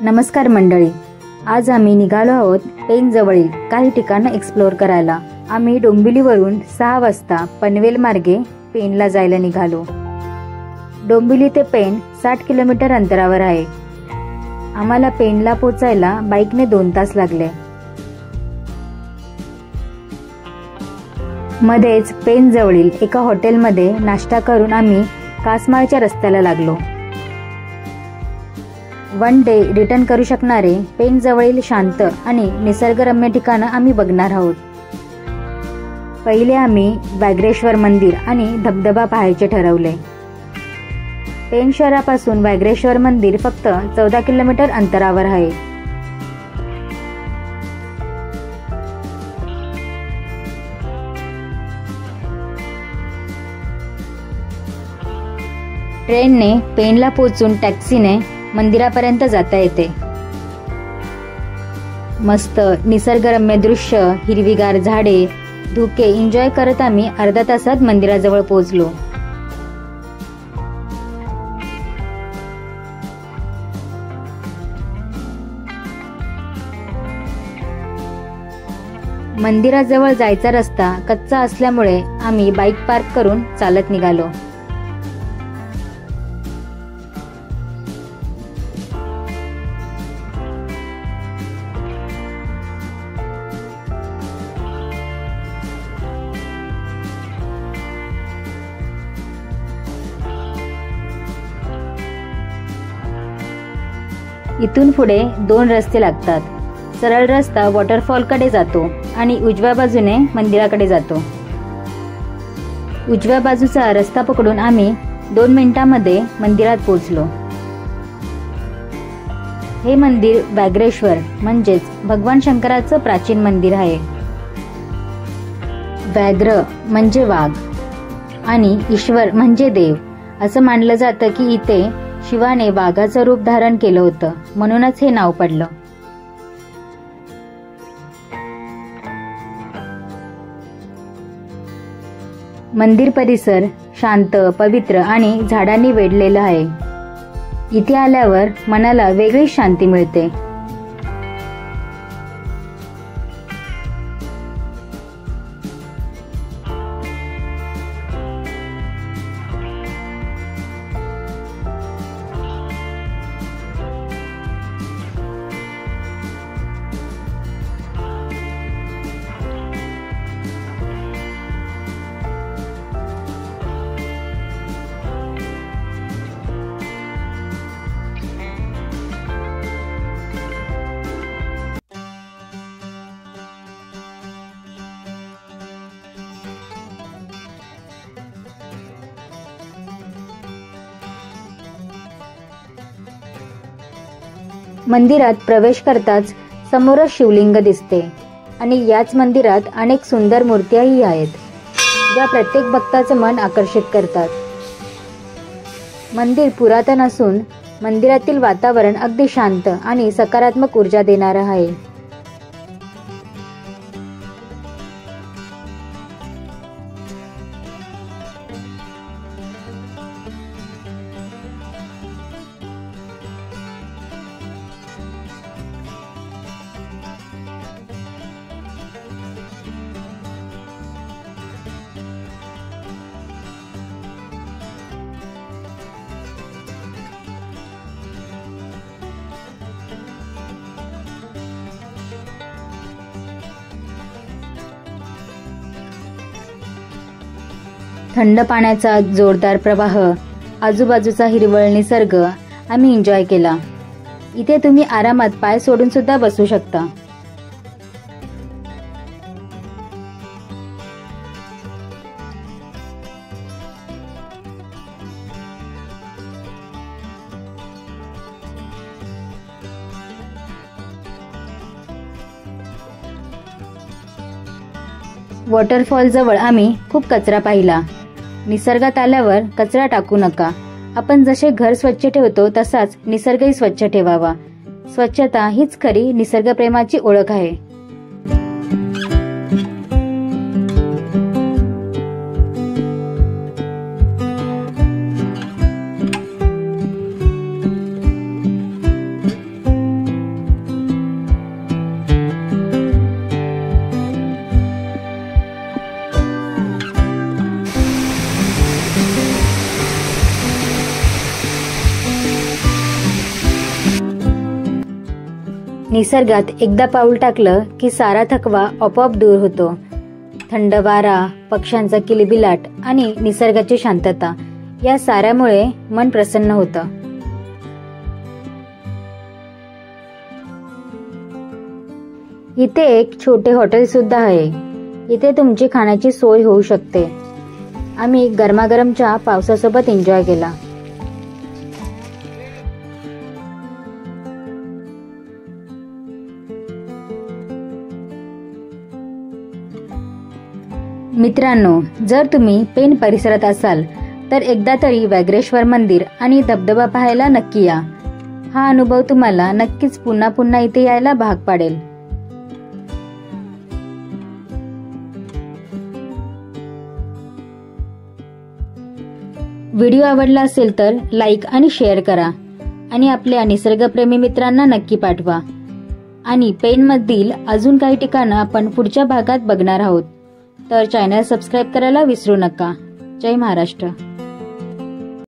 नमस्कार मंडळी, आज आम्ही निघालो आहोत पेण जवळील काही ठिकाणं एक्सप्लोअर करायला। आम्ही डोंबिवलीवरून 6 वाजता पनवेल मार्गे पेणला जायला निघालो। डोंबिवली ते पेण 60 किलोमीटर अंतरावर आहे। आम्हाला पेणला पोहोचायला बाईकने 2 तास लागले। मध्येच पेण जवळील एका हॉटेलमध्ये नाश्ता करून आम्ही कासमाळच्या रस्त्याला लागलो। वन डे रिटर्न करू शकणारे पेण जवळील शांत आणि निसर्गरम्य ठिकाणं आम्ही बघणार आहोत। पहिले आम्ही व्याघ्रेश्वर मंदिर आणि धबधबा पाहायचे ठरवले। पेण शहरापासून व्याघ्रेश्वर मंदिर फक्त 14 किलोमीटर अंतरावर आहे। ट्रेनने पेणला पोहोचून टॅक्सीने मंदिरापर्यंत जाता येते। मस्त निसर्गरम्य दृश्य, हिरवीगार झाडे, धुके एन्जॉय करत आम्ही अर्धा तासात मंदिराजवळ पोहोचलो। मंदिराजवळ जायचा रस्ता कच्चा असल्यामुळे आम्ही बाईक पार्क करून चालत निघालो। इथून पुढे 2 रस्ते लागतात। सरळ रस्ता वॉटरफॉल कडे जातो आणि उजव्या बाजूने मंदिराकडे जातो। उजव्या बाजूचा रस्ता पकडून आम्ही 2 मिनिटांमध्ये मंदिरात पोहोचलो। हे मंदिर व्याघ्रेश्वर म्हणजेच भगवान शंकराचं प्राचीन मंदिर आहे। व्याघ्र म्हणजे वाघ आणि ईश्वर म्हणजे देव असं मानलं जातं की इथे शिवाने वाघाचं रूप धारण केलं होतं, म्हणूनच हे नाव पडलं। मंदिर परिसर शांत, पवित्र आणि झाडांनी वेढलेला आहे। इथे आल्यावर मनाला वेगळीच शांती मिळते। मंदिरात प्रवेश करताच समोरच शिवलिंग दिसते आणि याच मंदिरात अनेक सुंदर मूर्त्याही आहेत, ज्या प्रत्येक भक्ताचं मन आकर्षित करतात। मंदिर पुरातन असून मंदिरातील वातावरण अगदी शांत आणि सकारात्मक ऊर्जा देणारं आहे। थंड पाण्याचा जोरदार प्रवाह, आजूबाजूचा हिरवळ निसर्ग आम्ही एन्जॉय केला। इथे तुम्ही आरामात पाय सोडून सुद्धा बसू शकता। वॉटरफॉल जवळ आम्ही खूप कचरा पाहिला। निसर्गात आल्यावर कचरा टाकू नका। आपण जसे घर स्वच्छ ठेवतो तसाच निसर्गही स्वच्छ ठेवावा। स्वच्छता हीच खरी निसर्गप्रेमाची ओळख आहे। निसर्गात एकदा पाऊल टाकलं की सारा थकवा आपोआप दूर होतो. थंड वारा, पक्ष्यांचा किलबिलाट आणि निसर्गाची शांतता या साऱ्यामुळे मन प्रसन्न होतं. इथे एक छोटे हॉटेल सुद्धा आहे. इथे तुमची खाण्याची सोय होऊ शकते. आम्ही गरमागरम चहा पावसासोबत एन्जॉय केला. मित्रांनो, जर तुम्ही पेण परिसरात असाल तर एकदा तरी व्याघ्रेश्वर मंदिर आणि धबधबा पाहायला नक्की या. हा अनुभव तुम्हाला नक्कीच पुन्हा पुन्हा इथे यायला भाग पाडेल. व्हिडिओ आवडला असेल तर लाईक आणि शेअर करा आणि आपल्या निसर्गप्रेमी मित्रांना नक्की पाठवा. आणि पेणमधील अजून काही ठिकाणं आपण पुढच्या भागात बघणार आहोत. तर चॅनल सबस्क्राईब करायला विसरू नका. जय महाराष्ट्र.